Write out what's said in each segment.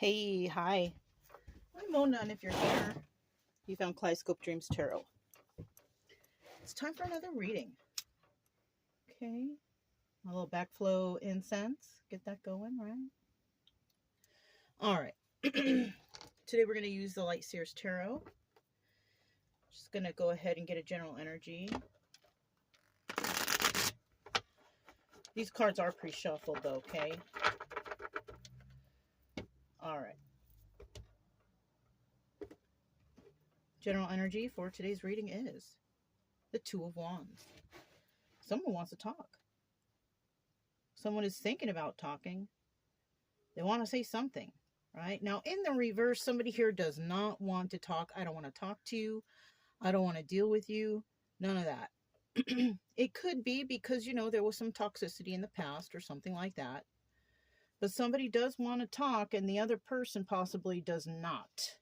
Hey, hi. I'm Mona, and if you're here, you found Kaleidoscope Dreams Tarot. It's time for another reading. Okay. A little backflow incense. Get that going, right? All right. Today we're going to use the Light Seers Tarot. Just going to go ahead and get a general energy. These cards are pre-shuffled, though, okay? All right. General energy for today's reading is the Two of Wands. Someone wants to talk. Someone is thinking about talking. They want to say something, right? Now, in the reverse, somebody here does not want to talk. I don't want to talk to you. I don't want to deal with you. None of that. It could be because, there was some toxicity in the past or something like that. But somebody does want to talk and the other person possibly does not.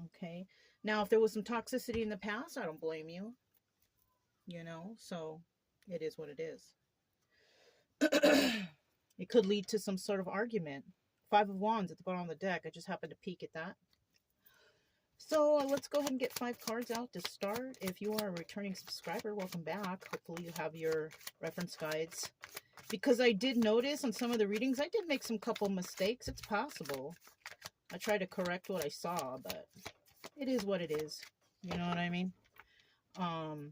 Okay. Now, if there was some toxicity in the past, I don't blame you. So it is what it is. It could lead to some sort of argument. Five of Wands at the bottom of the deck. I just happened to peek at that. So let's go ahead and get 5 cards out to start. If you are a returning subscriber, welcome back. Hopefully you have your reference guides. Because I did notice on some of the readings, I did make some couple mistakes. It's possible. I tried to correct what I saw, but it is what it is. You know what I mean? And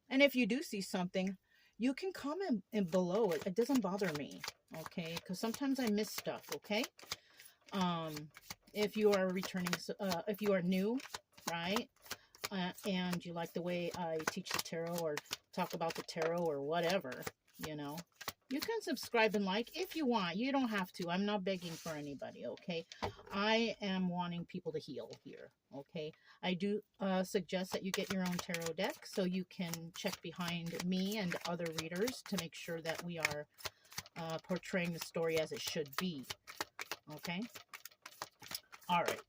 if you do see something, you can comment in below. It doesn't bother me, okay? Because sometimes I miss stuff, okay? If you are returning, if you are new, right? And you like the way I teach the tarot or talk about the tarot or whatever, you can subscribe and like if you want. You don't have to. I'm not begging for anybody, okay? I am wanting people to heal here, okay? I do suggest that you get your own tarot deck so you can check behind me and other readers to make sure that we are portraying the story as it should be, okay? All right.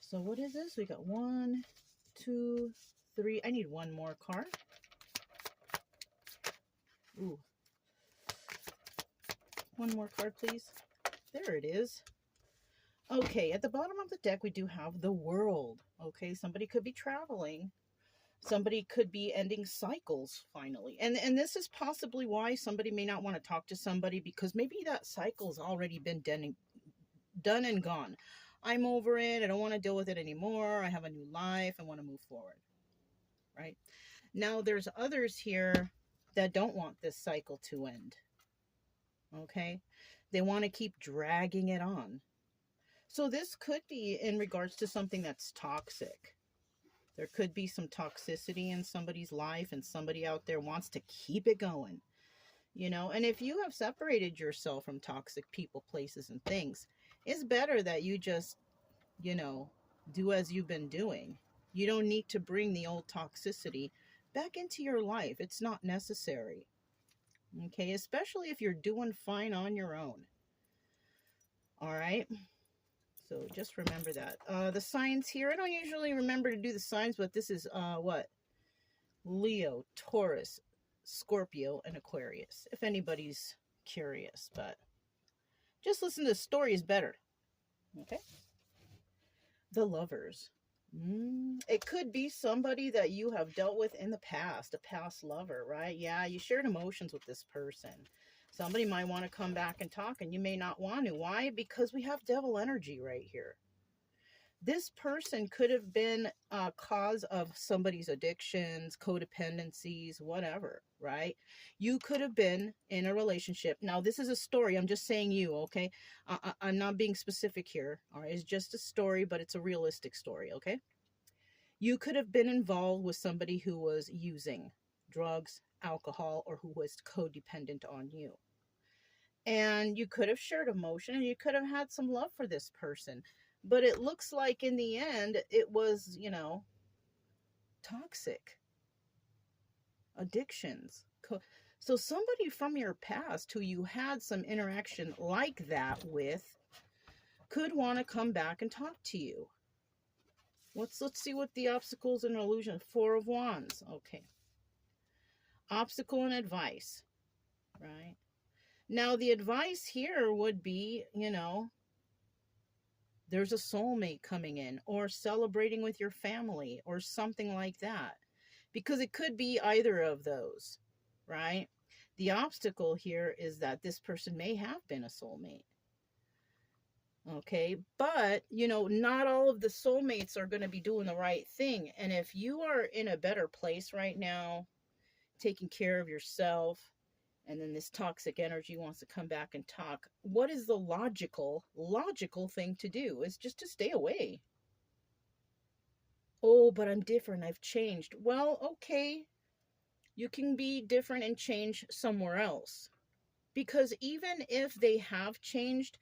So what is this? We got 1, 2, 3. I need one more card. Ooh. One more card, please. There it is. Okay, at the bottom of the deck, we do have the World. Okay, somebody could be traveling. Somebody could be ending cycles, finally. And this is possibly why somebody may not want to talk to somebody, because maybe that cycle's already been done and gone. I'm over it. I don't want to deal with it anymore. I have a new life. I want to move forward. Right? Now, there's others here that don't want this cycle to end. Okay? They want to keep dragging it on. So this could be in regards to something that's toxic. There could be some toxicity in somebody's life and somebody out there wants to keep it going. And if you have separated yourself from toxic people, places, and things, it's better that you just, do as you've been doing. You don't need to bring the old toxicity back into your life. It's not necessary. Okay, especially if you're doing fine on your own. All right. So just remember that. The signs here, I don't usually remember to do the signs, but this is what? Leo, Taurus, Scorpio, and Aquarius, if anybody's curious. But just listen to the story is better. Okay? The Lovers. It could be somebody that you have dealt with in the past, a past lover, right? Yeah, you shared emotions with this person. Somebody might want to come back and talk, and you may not want to. Why? Because we have devil energy right here. This person could have been a cause of somebody's addictions, codependencies, whatever, right? You could have been in a relationship. Now, this is a story. I'm just saying you, okay? I'm not being specific here, all right? It's just a story, but it's a realistic story, okay? You could have been involved with somebody who was using drugs, alcohol, or who was codependent on you. And you could have shared emotion and you could have had some love for this person. But it looks like in the end, it was, toxic. Addictions. So somebody from your past who you had some interaction like that with could want to come back and talk to you. Let's see what the obstacles and illusion. 4 of Wands. Okay. Obstacle and advice. Right? Now, the advice here would be, you know, there's a soulmate coming in, or celebrating with your family, or something like that. Because it could be either of those, right? The obstacle here is that this person may have been a soulmate. Okay, but you know, not all of the soulmates are going to be doing the right thing. And if you are in a better place right now, taking care of yourself, and then this toxic energy wants to come back and talk, what is the logical thing to do? Is just to stay away. Oh, but I'm different, I've changed. Well, okay, you can be different and change somewhere else. Because even if they have changed,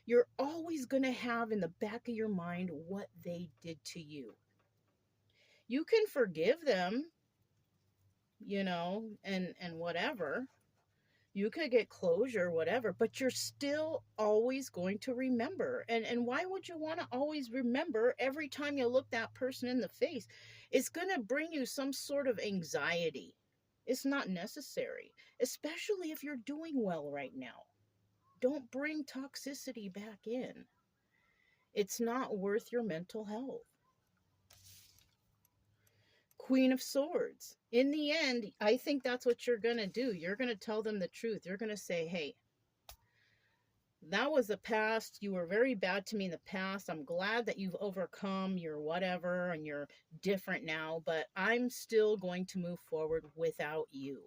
you're always going to have in the back of your mind what they did to you. You can forgive them, you know, and whatever. You could get closure, whatever, but you're still always going to remember. And why would you want to always remember every time you look that person in the face? It's going to bring you some sort of anxiety. It's not necessary, especially if you're doing well right now. Don't bring toxicity back in. It's not worth your mental health. Queen of Swords. In the end, I think that's what you're going to do. You're going to tell them the truth. You're going to say, hey, that was the past. You were very bad to me in the past. I'm glad that you've overcome your whatever and you're different now, but I'm still going to move forward without you.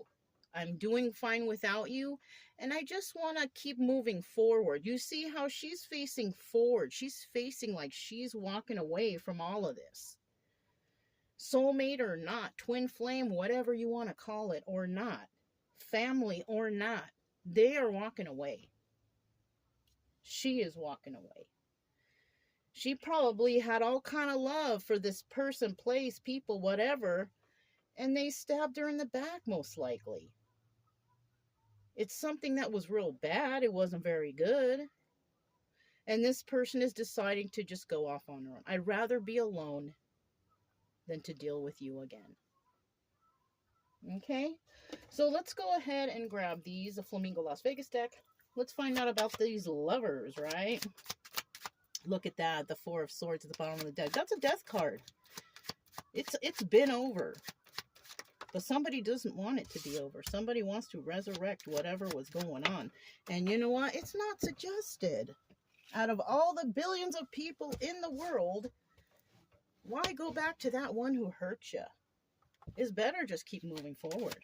I'm doing fine without you, and I just want to keep moving forward. You see how she's facing forward. She's facing like she's walking away from all of this. Soulmate or not, twin flame, whatever you want to call it or not, family or not, they are walking away. She is walking away. She probably had all kind of love for this person, place, people, whatever, and they stabbed her in the back most likely. It's something that was real bad. It wasn't very good. And this person is deciding to just go off on her own. I'd rather be alone than to deal with you again. Okay? So let's go ahead and grab these, the Flamingo Las Vegas deck. Let's find out about these lovers, right? Look at that, the Four of Swords at the bottom of the deck. That's a death card. It's been over. But somebody doesn't want it to be over. Somebody wants to resurrect whatever was going on. And you know what? It's not suggested. Out of all the billions of people in the world, why go back to that one who hurt you? It's better just keep moving forward.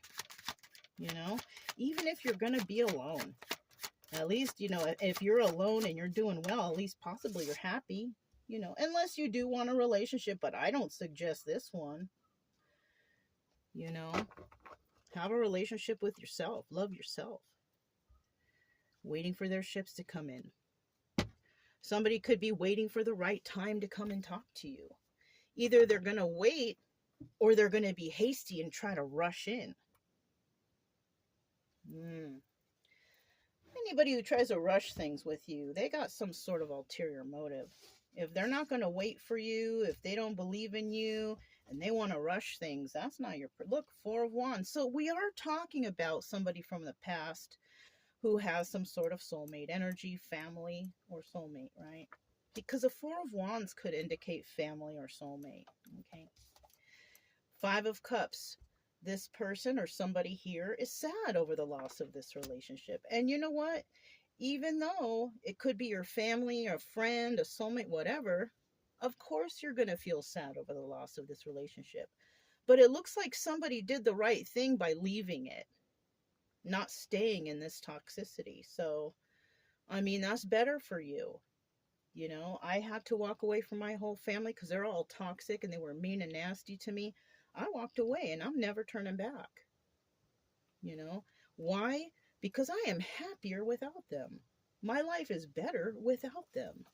You know? Even if you're going to be alone. At least, you know, if you're alone and you're doing well, at least possibly you're happy. You know, unless you do want a relationship, but I don't suggest this one. You know, have a relationship with yourself. Love yourself. Waiting for their ships to come in. Somebody could be waiting for the right time to come and talk to you. Either they're going to wait or they're going to be hasty and try to rush in. Anybody who tries to rush things with you, they got some sort of ulterior motive. If they're not going to wait for you, if they don't believe in you, and they want to rush things, that's not your... Look, Four of Wands. So we are talking about somebody from the past who has some sort of soulmate energy, family, or soulmate, right? Because a Four of Wands could indicate family or soulmate, okay? Five of Cups. This person or somebody here is sad over the loss of this relationship. And you know what? Even though it could be your family, or a friend, a soulmate, whatever, of course you're going to feel sad over the loss of this relationship. But it looks like somebody did the right thing by leaving it, not staying in this toxicity. So, I mean, that's better for you. You know, I had to walk away from my whole family because they're all toxic and they were mean and nasty to me. I walked away and I'm never turning back. You know, why? Because I am happier without them. My life is better without them.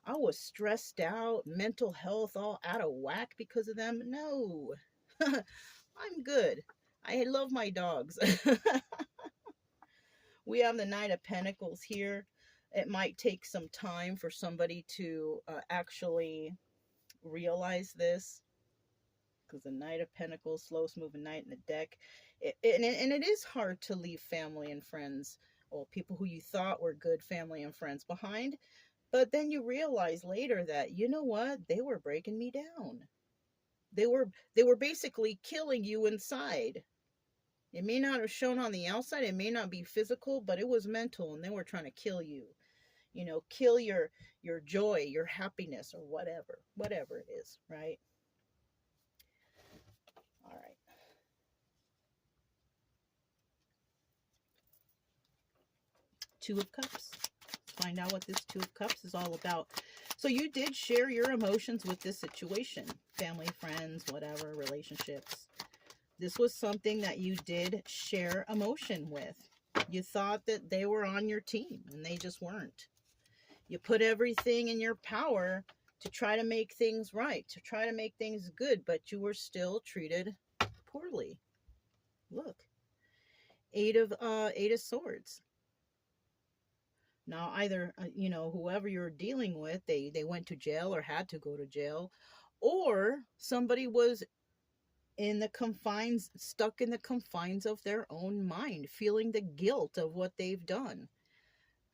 I was stressed out, mental health all out of whack because of them. No, I'm good. I love my dogs. We have the Knight of Pentacles here. It might take some time for somebody to actually realize this. Because the Knight of Pentacles, slowest moving knight in the deck. And it is hard to leave family and friends or people who you thought were good family and friends behind. But then you realize later that, you know what? They were breaking me down. They were basically killing you inside. It may not have shown on the outside, it may not be physical, but it was mental, and they were trying to kill you. Kill your joy, your happiness, or whatever it is, right? All right. Two of Cups. Find out what this Two of Cups is all about. So you did share your emotions with this situation. Family, friends, whatever, relationships. This was something that you did share emotion with. You thought that they were on your team, and they just weren't. You put everything in your power to try to make things right, to try to make things good, but you were still treated poorly. Look. Eight of Swords. Now, either, whoever you're dealing with, they went to jail or had to go to jail, or somebody was stuck in the confines of their own mind, feeling the guilt of what they've done.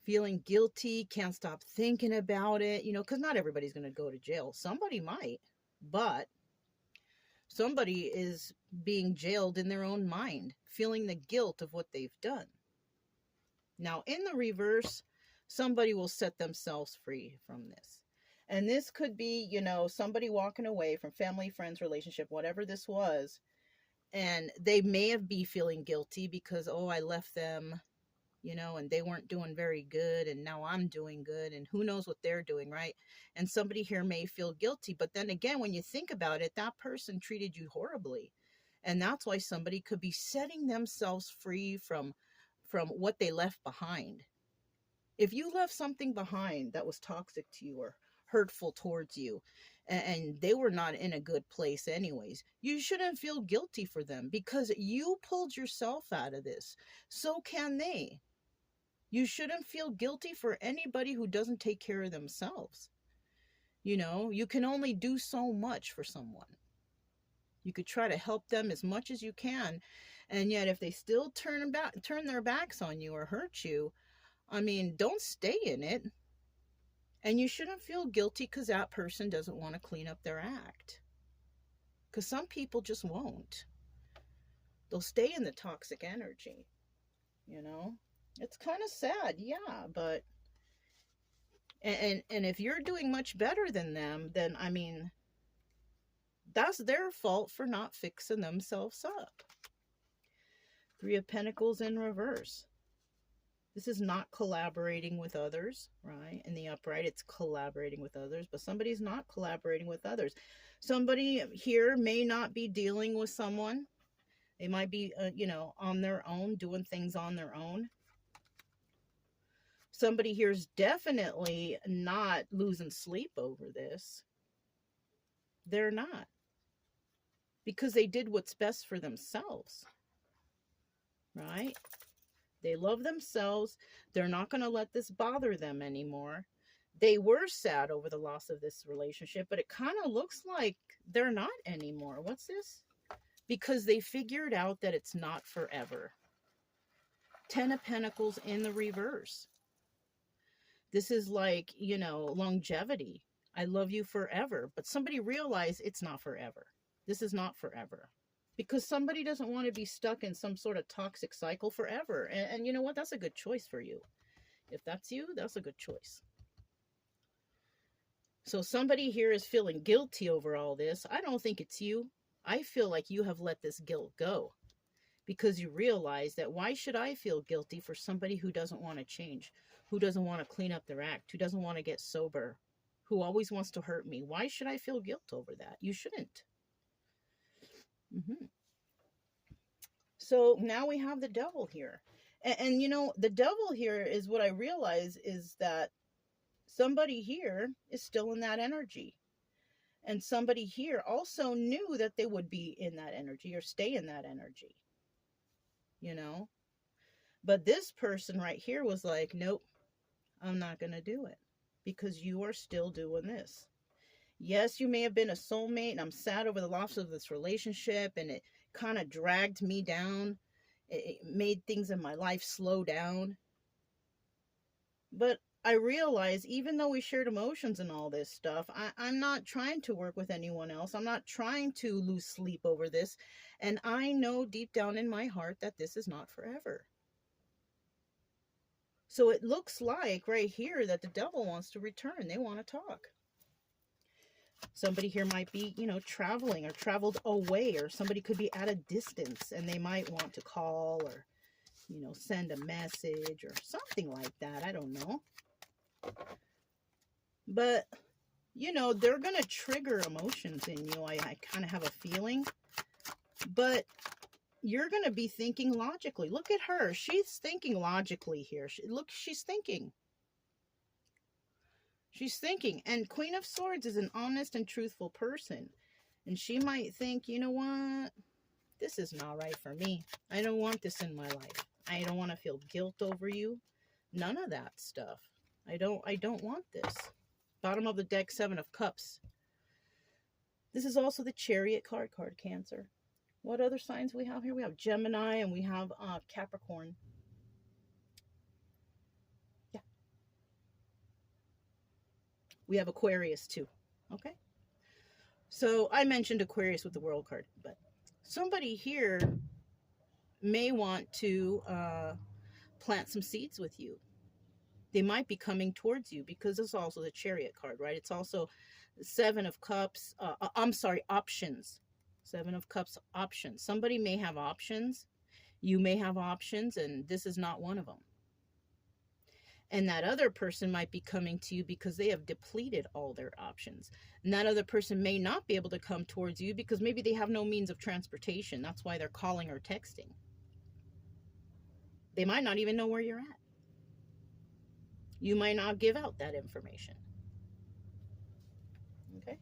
Feeling guilty, can't stop thinking about it, because not everybody's going to go to jail. Somebody might, but somebody is being jailed in their own mind, feeling the guilt of what they've done. Now, in the reverse, somebody will set themselves free from this. And this could be, somebody walking away from family, friends, relationship, whatever this was. And they may be feeling guilty because, I left them, and they weren't doing very good. And now I'm doing good. And who knows what they're doing, right? And somebody here may feel guilty. But then again, when you think about it, that person treated you horribly. And that's why somebody could be setting themselves free from what they left behind. If you left something behind that was toxic to you or hurtful towards you, and they were not in a good place anyways, you shouldn't feel guilty for them because you pulled yourself out of this. So can they. You shouldn't feel guilty for anybody who doesn't take care of themselves. You can only do so much for someone. You could try to help them as much as you can, and yet if they still turn their backs on you or hurt you, don't stay in it. And you shouldn't feel guilty because that person doesn't want to clean up their act. Because some people just won't. They'll stay in the toxic energy. It's kind of sad, yeah, but and if you're doing much better than them, then that's their fault for not fixing themselves up. Three of Pentacles in reverse. This is not collaborating with others, right? In the upright, it's collaborating with others, but somebody's not collaborating with others. Somebody here may not be dealing with someone. They might be, on their own, doing things on their own. Somebody here is definitely not losing sleep over this. They're not. Because they did what's best for themselves. Right? They love themselves. They're not going to let this bother them anymore. They were sad over the loss of this relationship, but it kind of looks like they're not anymore. What's this? Because they figured out that it's not forever. Ten of Pentacles in the reverse. This is like, longevity. I love you forever. But somebody realized it's not forever. This is not forever. Because somebody doesn't want to be stuck in some sort of toxic cycle forever. And you know what? That's a good choice for you. If that's you, that's a good choice. So somebody here is feeling guilty over all this. I don't think it's you. I feel like you have let this guilt go. Because you realize that why should I feel guilty for somebody who doesn't want to change? Who doesn't want to clean up their act? Who doesn't want to get sober? Who always wants to hurt me? Why should I feel guilt over that? You shouldn't. So now we have the Devil here. And the Devil here is what I realize is that somebody here is still in that energy. And somebody here also knew that they would be in that energy or stay in that energy. But this person right here was like, nope, I'm not going to do it because you are still doing this. Yes, you may have been a soulmate, and I'm sad over the loss of this relationship, and it kind of dragged me down. It made things in my life slow down. But I realize, even though we shared emotions and all this stuff, I'm not trying to work with anyone else. I'm not trying to lose sleep over this. And I know deep down in my heart that this is not forever. So it looks like right here that the devil wants to return. They want to talk. Somebody here might be, traveling or traveled away, or somebody could be at a distance and they might want to call or, send a message or something like that. I don't know. But, they're going to trigger emotions in you. I kind of have a feeling. But you're going to be thinking logically. Look at her. She's thinking logically here. She's thinking. She's thinking. And Queen of Swords is an honest and truthful person. And she might think, you know what? This is not right for me. I don't want this in my life. I don't want to feel guilt over you. None of that stuff. I don't want this. Bottom of the deck, 7 of Cups. This is also the Chariot card, Cancer. What other signs we have here? We have Gemini and we have Capricorn. Yeah. We have Aquarius too. Okay. So I mentioned Aquarius with the World card, but somebody here may want to plant some seeds with you. They might be coming towards you because it's also the Chariot card, right? It's also 7 of Cups. Options. 7 of Cups, options. Somebody may have options. You may have options, and this is not one of them. And that other person might be coming to you because they have depleted all their options. And that other person may not be able to come towards you because maybe they have no means of transportation. That's why they're calling or texting. They might not even know where you're at. You might not give out that information. Okay?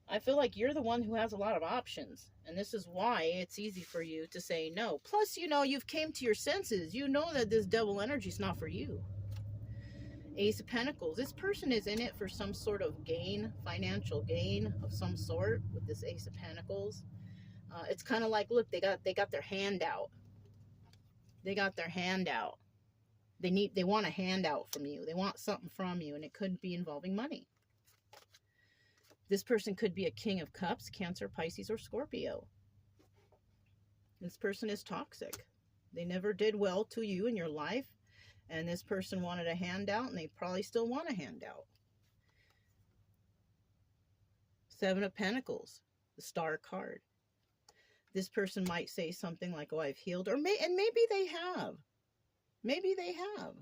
I feel like you're the one who has a lot of options. And this is why it's easy for you to say no. Plus, you've came to your senses. You know that this devil energy is not for you. Ace of Pentacles. This person is in it for some sort of gain, financial gain of some sort with this Ace of Pentacles. It's kind of like, look, they got their hand out. They got their hand out. They want a handout from you. They want something from you, and it could be involving money. This person could be a King of Cups, Cancer, Pisces, or Scorpio. This person is toxic. They never did well to you in your life, and this person wanted a handout, and they probably still want a handout. 7 of Pentacles, the Star card. This person might say something like, oh, I've healed, and maybe they have. Maybe they have.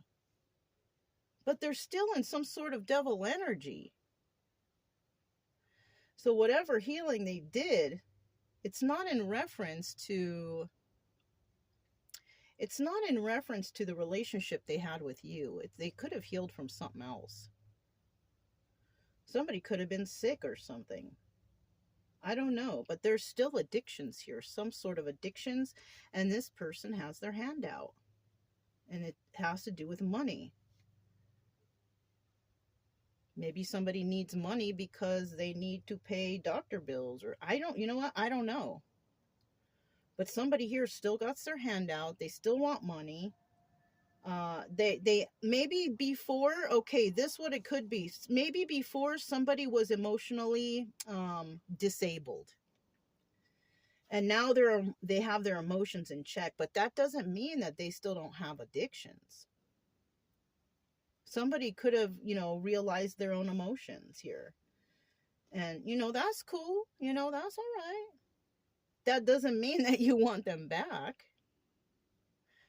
But they're still in some sort of devil energy. So whatever healing they did, it's not in reference to the relationship they had with you. They could have healed from something else. Somebody could have been sick or something. I don't know, but there's still addictions here, some sort of addictions, and this person has their hand out. And it has to do with money. Maybe somebody needs money because they need to pay doctor bills, or I don't know. But somebody here still got their hand out. They still want money. They maybe before, okay, this what it could be. Maybe before somebody was emotionally disabled. And now they have their emotions in check, but that doesn't mean that they still don't have addictions. Somebody could have, realized their own emotions here. And, that's cool. That's all right. That doesn't mean that you want them back.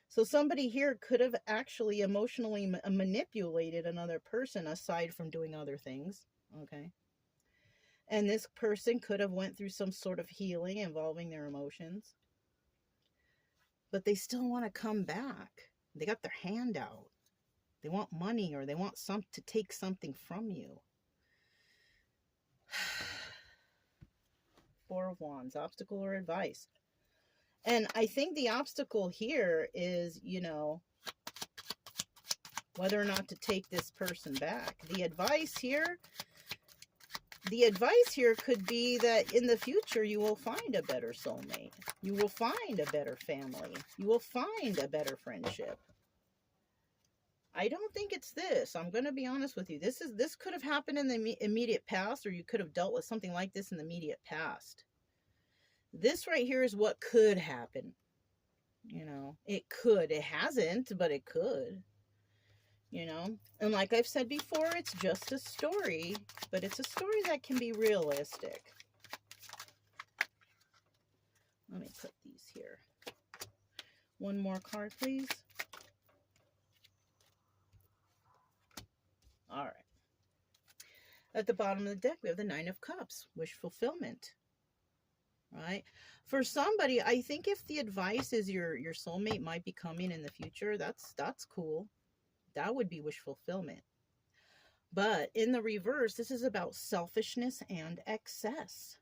So somebody here could have actually emotionally manipulated another person aside from doing other things. Okay. And this person could have went through some sort of healing involving their emotions. But they still want to come back. They got their hand out. They want money, or they want to take something from you. 4 of Wands, obstacle or advice. And I think the obstacle here is, whether or not to take this person back. The advice here could be that in the future you will find a better soulmate. You will find a better family. You will find a better friendship. I don't think it's this. I'm going to be honest with you. This could have happened in the immediate past, or you could have dealt with something like this in the immediate past. This right here is what could happen. You know, it could. It hasn't, but it could. You know, and like I've said before, it's just a story, but it's a story that can be realistic. Let me put these here. One more card, please. All right. At the bottom of the deck, we have the Nine of Cups, wish fulfillment. Right? For somebody, I think if the advice is your soulmate might be coming in the future, that's cool. That would be wish fulfillment. But in the reverse, this is about selfishness and excess.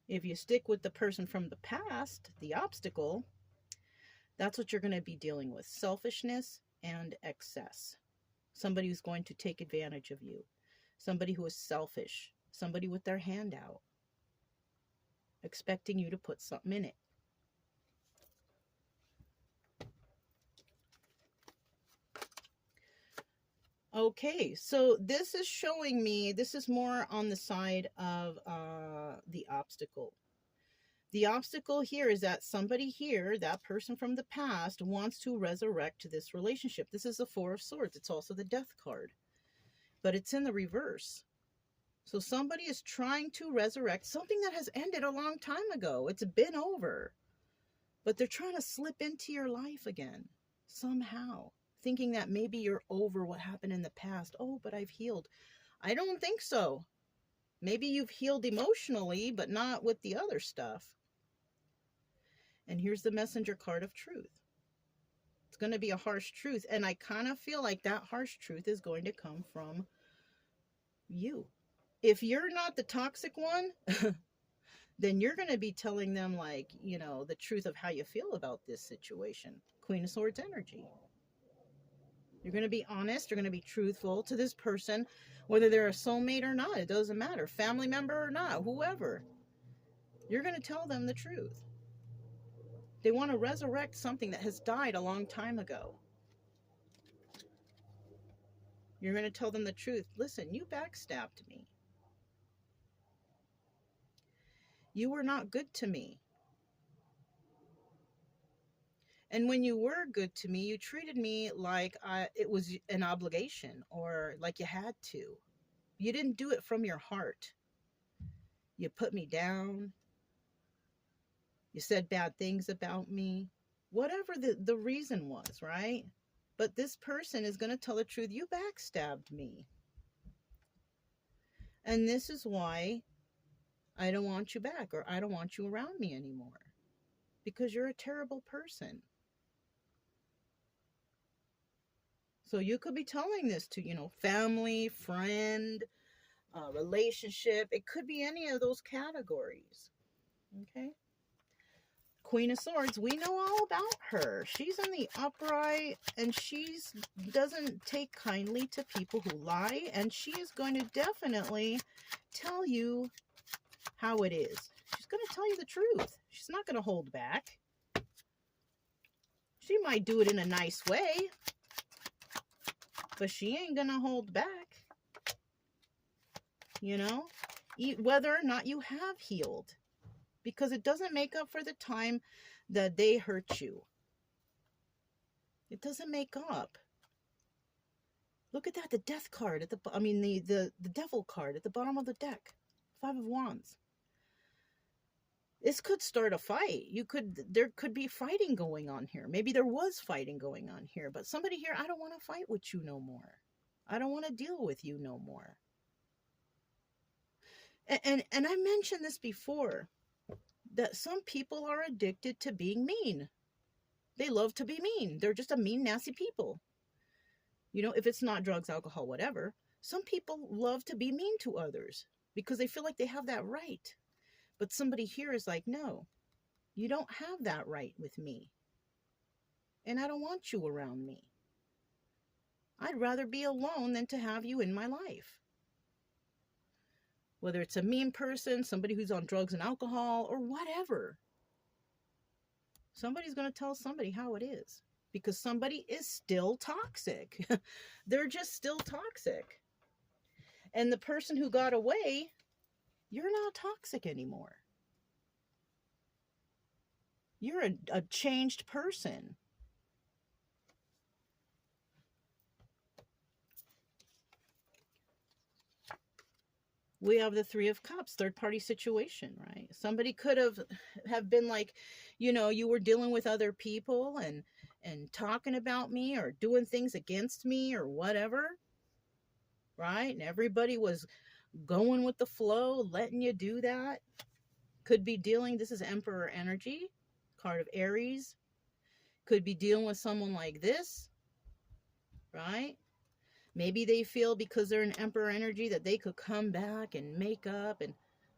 If you stick with the person from the past, the obstacle, that's what you're going to be dealing with. Selfishness and excess. Somebody who's going to take advantage of you. Somebody who is selfish. Somebody with their hand out, expecting you to put something in it. Okay, so this is showing me, this is more on the side of the obstacle. The obstacle here is that somebody here, that person from the past, wants to resurrect this relationship. This is the Four of Swords. It's also the Death card, but it's in the reverse. So somebody is trying to resurrect something that has ended a long time ago. It's been over, but they're trying to slip into your life again somehow, thinking that maybe you're over what happened in the past. Oh, but I've healed. I don't think so. Maybe you've healed emotionally, but not with the other stuff. And here's the Messenger card of truth. It's going to be a harsh truth. And I kind of feel like that harsh truth is going to come from you. If you're not the toxic one, then you're going to be telling them, like, you know, the truth of how you feel about this situation. Queen of Swords energy. You're going to be honest. You're going to be truthful to this person, whether they're a soulmate or not. It doesn't matter. Family member or not, whoever. You're going to tell them the truth. They want to resurrect something that has died a long time ago. You're going to tell them the truth. Listen, you backstabbed me. You were not good to me. And when you were good to me, you treated me like it was an obligation or like you had to. You didn't do it from your heart. You put me down. You said bad things about me. Whatever the reason was, right? But this person is going to tell the truth. You backstabbed me. And this is why I don't want you back, or I don't want you around me anymore. Because you're a terrible person. So you could be telling this to, you know, family, friend, relationship. It could be any of those categories. Okay. Queen of Swords, we know all about her. She's in the upright, and she doesn't take kindly to people who lie, and she is going to definitely tell you how it is. She's going to tell you the truth. She's not going to hold back. She might do it in a nice way, but she ain't going to hold back. You know, whether or not you have healed. Because it doesn't make up for the time that they hurt you. It doesn't make up. Look at that, the Death card at the Devil card at the bottom of the deck. Five of Wands. This could start a fight. There could be fighting going on here. Maybe there was fighting going on here, but somebody here, I don't want to fight with you no more. I don't want to deal with you no more. And I mentioned this before, that some people are addicted to being mean. They love to be mean. They're just a mean, nasty people. You know, if it's not drugs, alcohol, whatever, some people love to be mean to others because they feel like they have that right. But somebody here is like, no, you don't have that right with me. And I don't want you around me. I'd rather be alone than to have you in my life. Whether it's a mean person, somebody who's on drugs and alcohol, or whatever. Somebody's going to tell somebody how it is. because somebody is still toxic. They're just still toxic. And the person who got away, you're not toxic anymore. You're a changed person. We have the Three of Cups, third party situation, right? Somebody could have been like, you know, you were dealing with other people and talking about me or doing things against me or whatever, right? And everybody was going with the flow, letting you do that. Could be dealing, this is Emperor energy, card of Aries. Could be dealing with someone like this, right? Maybe they feel because they're an Emperor energy that they could come back and make up, and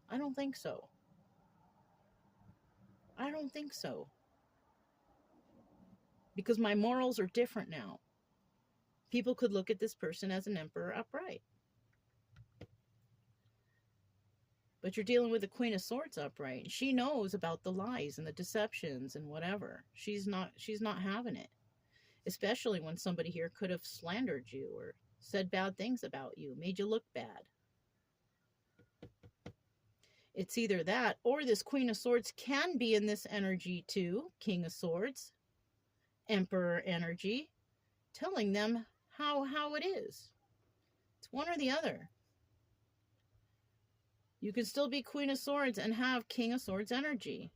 I don't think so. I don't think so. Because my morals are different now. People could look at this person as an Emperor upright. But you're dealing with the Queen of Swords upright. She knows about the lies and the deceptions and whatever. She's not having it. Especially when somebody here could have slandered you or said bad things about you, made you look bad. It's either that or this Queen of Swords can be in this energy too, King of Swords, Emperor energy, telling them how it is. It's one or the other. You can still be Queen of Swords and have King of Swords energy.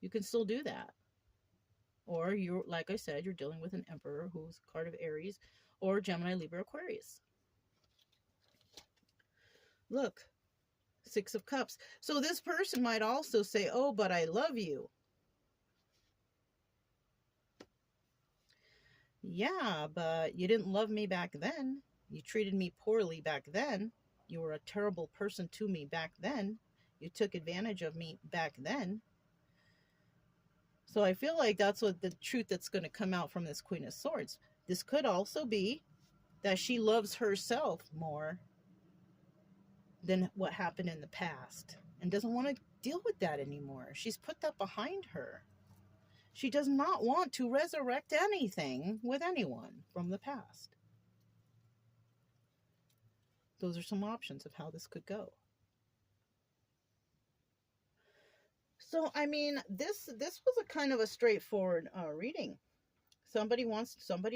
You can still do that. Or you're, like I said, you're dealing with an Emperor who's a card of Aries, or Gemini, Libra, Aquarius. Look, Six of Cups. So this person might also say, oh, but I love you. Yeah, but you didn't love me back then. You treated me poorly back then. You were a terrible person to me back then. You took advantage of me back then. So I feel like that's what the truth that's going to come out from this Queen of Swords. This could also be that she loves herself more than what happened in the past and doesn't want to deal with that anymore. She's put that behind her. She does not want to resurrect anything with anyone from the past. Those are some options of how this could go. So, I mean, this was a kind of a straightforward reading. Somebody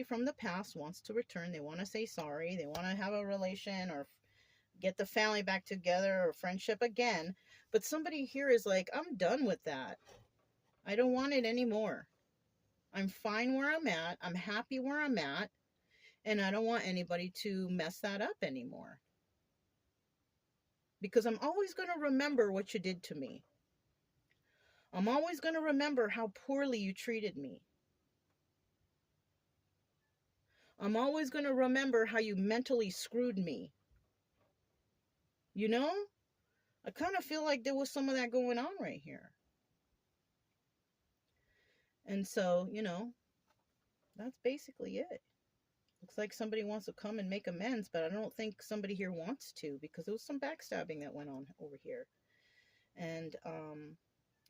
from the past wants to return. They want to say sorry. They want to have a relation or get the family back together or friendship again. But somebody here is like, I'm done with that. I don't want it anymore. I'm fine where I'm at. I'm happy where I'm at. And I don't want anybody to mess that up anymore. Because I'm always going to remember what you did to me. I'm always going to remember how poorly you treated me. I'm always going to remember how you mentally screwed me. You know? I kind of feel like there was some of that going on right here. And so, you know, that's basically it. Looks like somebody wants to come and make amends, but I don't think somebody here wants to, because there was some backstabbing that went on over here. And,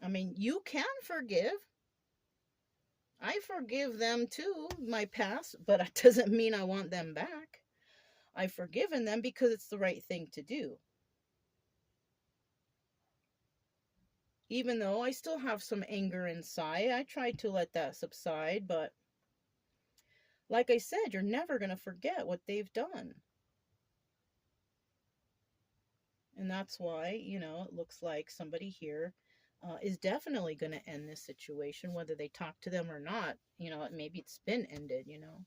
I mean, you can forgive. I forgive them too, my past, but it doesn't mean I want them back. I've forgiven them because it's the right thing to do. Even though I still have some anger inside, I tried to let that subside, but like I said, you're never going to forget what they've done. And that's why, you know, it looks like somebody here is definitely going to end this situation, whether they talk to them or not. You know, maybe it's been ended, you know.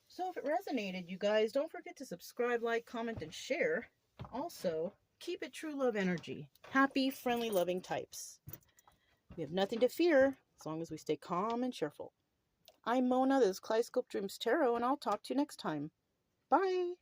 So if it resonated, you guys, don't forget to subscribe, like, comment, and share. Also, keep it true love energy. Happy, friendly, loving types. We have nothing to fear as long as we stay calm and cheerful. I'm Mona, this is Kaleidoscope Dreams Tarot, and I'll talk to you next time. Bye!